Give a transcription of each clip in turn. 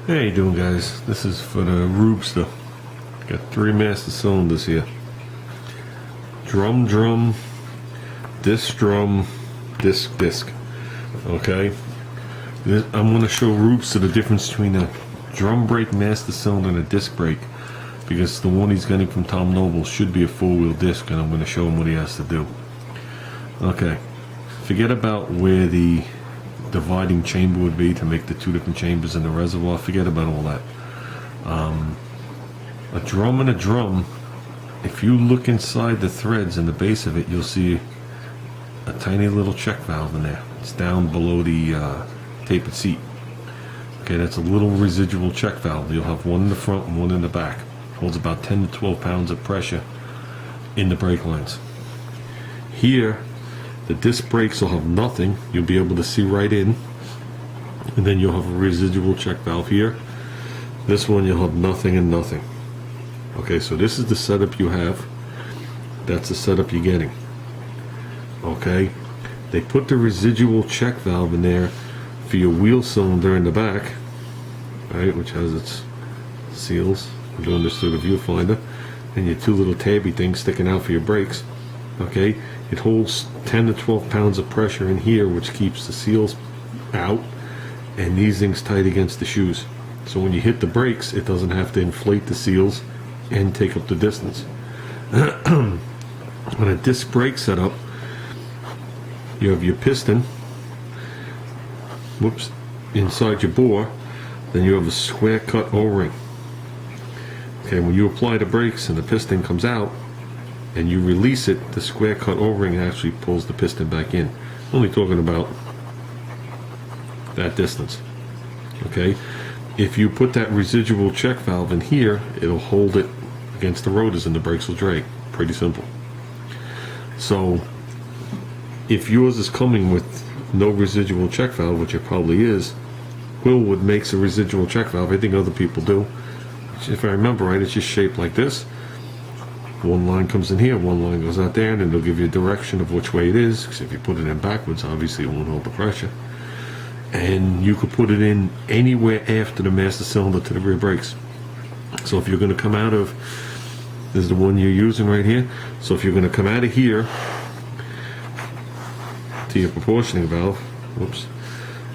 How you doing, guys? This is for the Rubester. Got 3 master cylinders here. Drum, disc, disc. Okay? I'm going to show Rubester the difference between a drum brake master cylinder and a disc brake, because the one he's getting from Tom Noble should be a 4-wheel disc, and I'm going to show him what he has to do. Okay. Forget about where the dividing chamber would be to make the 2 different chambers in the reservoir. Forget about all that. A drum and a drum, if you look inside the threads in the base of it, you'll see a tiny little check valve in there. It's down below the tapered seat. Okay, that's a little residual check valve. You'll have one in the front and one in the back. Holds about 10 to 12 pounds of pressure in the brake lines. Here, the disc brakes will have nothing. You'll be able to see right in, and then you'll have a residual check valve here. This one you'll have nothing and nothing. Okay, so this is the setup you have. That's the setup you're getting. Okay, they put the residual check valve in there for your wheel cylinder in the back, right, which has its seals. I'm doing this through the viewfinder, and your 2 little tabby things sticking out for your brakes. Okay, it holds 10 to 12 pounds of pressure in here, which keeps the seals out and these things tight against the shoes. So when you hit the brakes, it doesn't have to inflate the seals and take up the distance. On a disc brake setup, you have your piston, inside your bore, then you have a square cut O-ring. Okay, when you apply the brakes and the piston comes out, and you release it, the square cut O-ring actually pulls the piston back in. Only talking about that distance. Okay, if you put that residual check valve in here, it'll hold it against the rotors and the brakes will drag. Pretty simple. So if yours is coming with no residual check valve, which it probably is, Willwood makes a residual check valve. I think other people do. If I remember right, it's just shaped like this. One line comes in here, one line goes out there, and it'll give you a direction of which way it is, because if you put it in backwards, obviously it won't hold the pressure. And you could put it in anywhere after the master cylinder to the rear brakes. So if you're going to come out of, this is the one you're using right here, so if you're going to come out of here to your proportioning valve,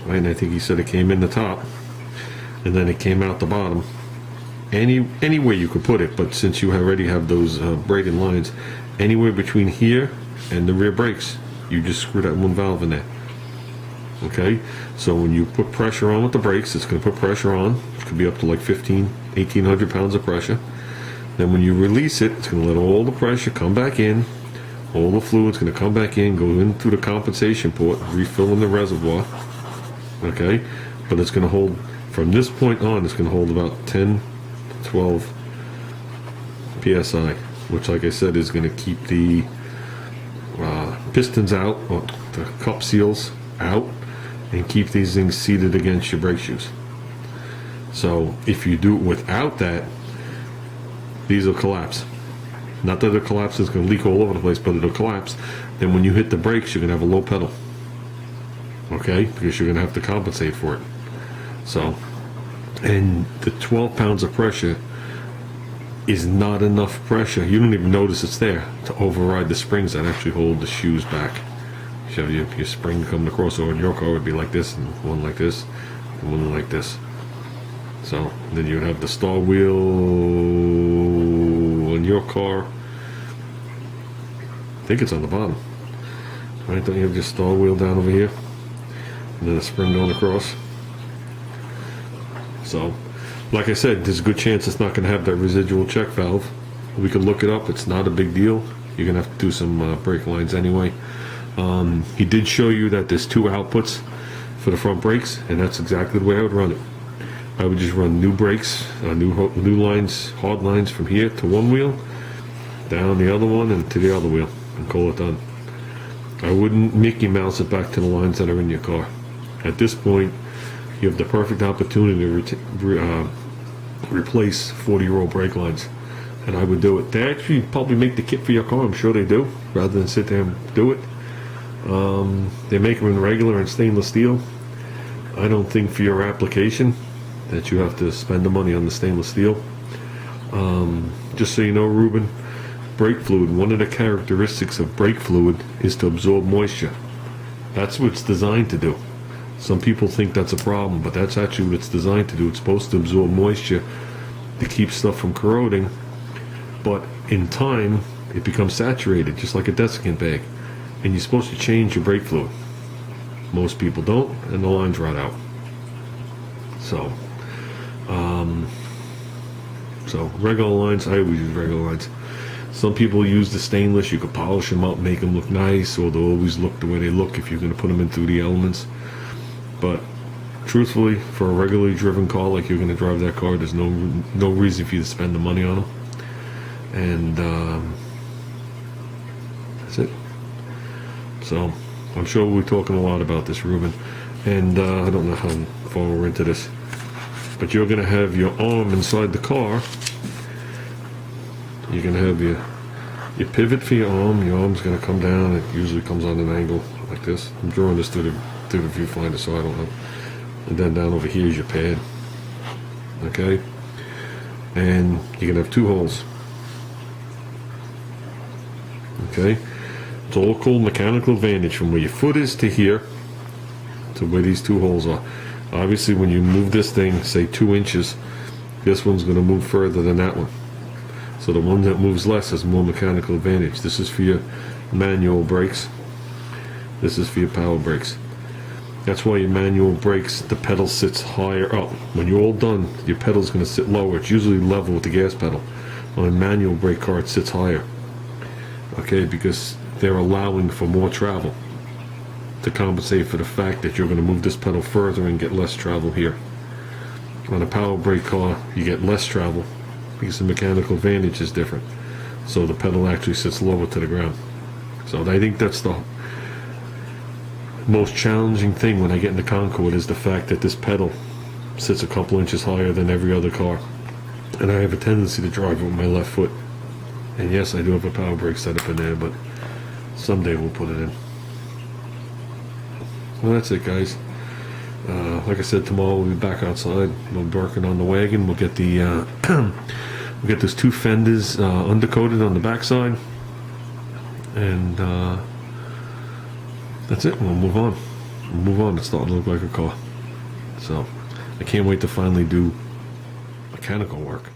right, and I think he said it came in the top, and then it came out the bottom. Anywhere you could put it, but since you already have those braided lines, anywhere between here and the rear brakes, you just screw that one valve in there. Okay, so when you put pressure on with the brakes, it's going to put pressure on. It could be up to like 1,800 pounds of pressure. Then when you release it, it's going to let all the pressure come back in. All the fluid's going to come back in, go in through the compensation port, refill in the reservoir. Okay, but it's going to hold, from this point on, it's going to hold about 10 12 psi, which, like I said, is going to keep the pistons out, or the cup seals out, and keep these things seated against your brake shoes. So if you do it without that, these will collapse. Not that the collapse is going to leak all over the place, but it'll collapse. Then when you hit the brakes, you're going to have a low pedal. Okay, because you're going to have to compensate for it. So, and the 12 pounds of pressure is not enough pressure. You don't even notice it's there to override the springs that actually hold the shoes back. So your spring coming across over in your car would be like this, and one like this, and one like this. So then you would have the star wheel on your car. I think it's on the bottom. Right, don't you have your star wheel down over here? And then a spring going across. So, like I said, there's a good chance it's not going to have that residual check valve. We can look it up. It's not a big deal. You're going to have to do some brake lines anyway. He did show you that there's 2 outputs for the front brakes, and that's exactly the way I would run it. I would just run new brakes, new lines, hard lines from here to one wheel, down the other one, and to the other wheel, and call it done. I wouldn't Mickey Mouse it back to the lines that are in your car. At this point, you have the perfect opportunity to replace 40-year-old brake lines, and I would do it. They actually probably make the kit for your car, I'm sure they do, rather than sit there and do it. They make them in regular and stainless steel. I don't think for your application that you have to spend the money on the stainless steel. Just so you know, Reuben, brake fluid, one of the characteristics of brake fluid is to absorb moisture. That's what it's designed to do. Some people think that's a problem, but that's actually what it's designed to do. It's supposed to absorb moisture to keep stuff from corroding, but in time it becomes saturated, just like a desiccant bag, and you're supposed to change your brake fluid. Most people don't, and the lines rot out. So regular lines, I always use regular lines. Some people use the stainless. You could polish them up, make them look nice, or they'll always look the way they look if you're going to put them in through the elements. But truthfully, for a regularly driven car like you're going to drive that car, there's no reason for you to spend the money on them. And that's it. So I'm sure we're talking a lot about this, Reuben, and I don't know how far we're into this, but you're going to have your arm inside the car. You're going to have your pivot for your arm. Your arm's going to come down. It usually comes on an angle like this. I'm drawing this through the viewfinder, so I don't know. And then down over here is your pad. Okay? And you're going to have two holes. Okay? It's all called mechanical advantage, from where your foot is to here to where these two holes are. Obviously, when you move this thing, say 2 inches, this one's going to move further than that one. So the one that moves less has more mechanical advantage. This is for your manual brakes. This is for your power brakes. That's why your manual brakes, the pedal sits higher up. When you're all done, your pedal's going to sit lower. It's usually level with the gas pedal. On a manual brake car, it sits higher. Okay, because they're allowing for more travel to compensate for the fact that you're going to move this pedal further and get less travel here. On a power brake car, you get less travel because the mechanical advantage is different. So the pedal actually sits lower to the ground. So I think that's the most challenging thing when I get in the Concorde, is the fact that this pedal sits a couple inches higher than every other car. And I have a tendency to drive it with my left foot. And yes, I do have a power brake setup in there, but someday we'll put it in. Well, that's it, guys. Like I said, tomorrow we'll be back outside. We'll be working on the wagon. We'll get the we'll get those two fenders undercoated on the backside, and that's it. We'll move on. We'll move on. It's starting to look like a car. So I can't wait to finally do mechanical work.